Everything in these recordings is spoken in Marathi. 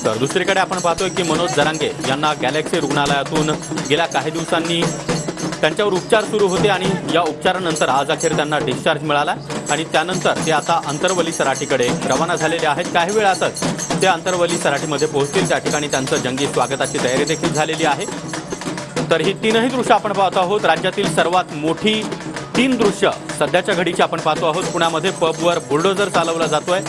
तर दुसरीकडे आपण पाहतोय की मनोज जरांगे यांना गॅलेक्सी रुग्णालयातून गेल्या काही दिवसांनी त्यांच्यावर उपचार सुरू होते आणि या उपचारानंतर आज अखेर त्यांना डिस्चार्ज मिळाला आणि त्यानंतर ते आता अंतरवली सराटीकडे रवाना झालेले आहेत। काही वेळातच ते अंतरवली सराटीमध्ये पोहोचतील। त्या ठिकाणी त्यांचं जंगी स्वागताची तयारी देखील झालेली आहे। तर ही तीनही दृश्य आपण पाहत आहोत। राज्यातील सर्वात मोठी तीन दृश्य सध्याच्या घडीची आपण पाहतो आहोत। पुण्यामध्ये पबवर बुलडोझर चालवला जातोय।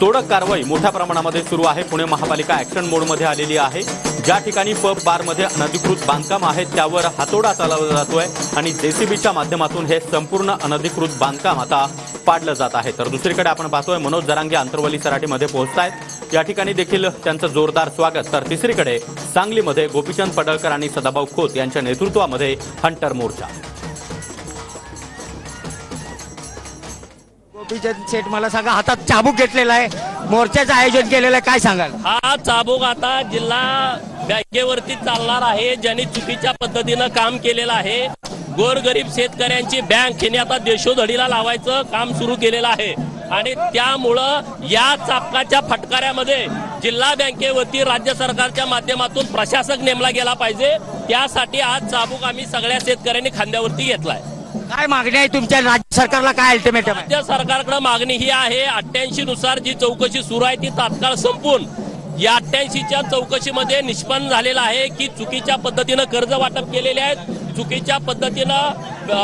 तोडक कारवाई मोठ्या प्रमाणामध्ये सुरू आहे। पुणे महापालिका ॲक्शन मोडमध्ये आलेली आहे। ज्या ठिकाणी पब बारमध्ये अनधिकृत बांधकाम आहेत त्यावर हातोडा चालवला जातोय आणि जेसीबीच्या माध्यमातून हे संपूर्ण अनधिकृत बांधकाम आता पाडलं जात आहे। तर दुसरीकडे आपण पाहतोय मनोज जरांगे अंतरवली सराटीमध्ये पोहोचतायत। या ठिकाणी देखील त्यांचं जोरदार स्वागत। तर तिसरीकडे सांगलीमध्ये गोपीचंद पडळकर आणि सदाभाऊ खोत यांच्या नेतृत्वामध्ये हंटर मोर्चा। गोपीचंद शेठ मला सांगा, हातात चाबूक घेतलेला आहे, मोर्चाचं आयोजन केलेलं आहे, काय सांगाल? हा चाबूक आता जिल्हा बँकेवरती चालणार आहे। ज्यांनी चुकीच्या पद्धतीनं काम केलेलं आहे, गोरगरीब शेतकऱ्यांची बँक यांनी आता देशोधडीला लावायचं काम सुरू केलेलं आहे आणि त्यामुळं या चाबकाच्या फटकाऱ्यामध्ये जिल्हा बँकेवरती राज्य सरकारच्या माध्यमातून प्रशासक नेमला गेला पाहिजे। त्यासाठी आज चाबूक आम्ही सगळ्या शेतकऱ्यांनी खांद्यावरती घेतलाय। काय मागणी आहे तुमच्या राज्य सरकारला? काय अल्टिमेटम आहे? राज्य सरकारकडे मागणी ही आहे, 88 नुसार जी चौकशी सुरू आहे ती तात्काळ संपून या 88च्या चौकशीमध्ये निष्पन्न झालेला आहे की चुकीच्या पद्धतीनं कर्ज वाटप केलेले आहेत, चुकीच्या पद्धतीनं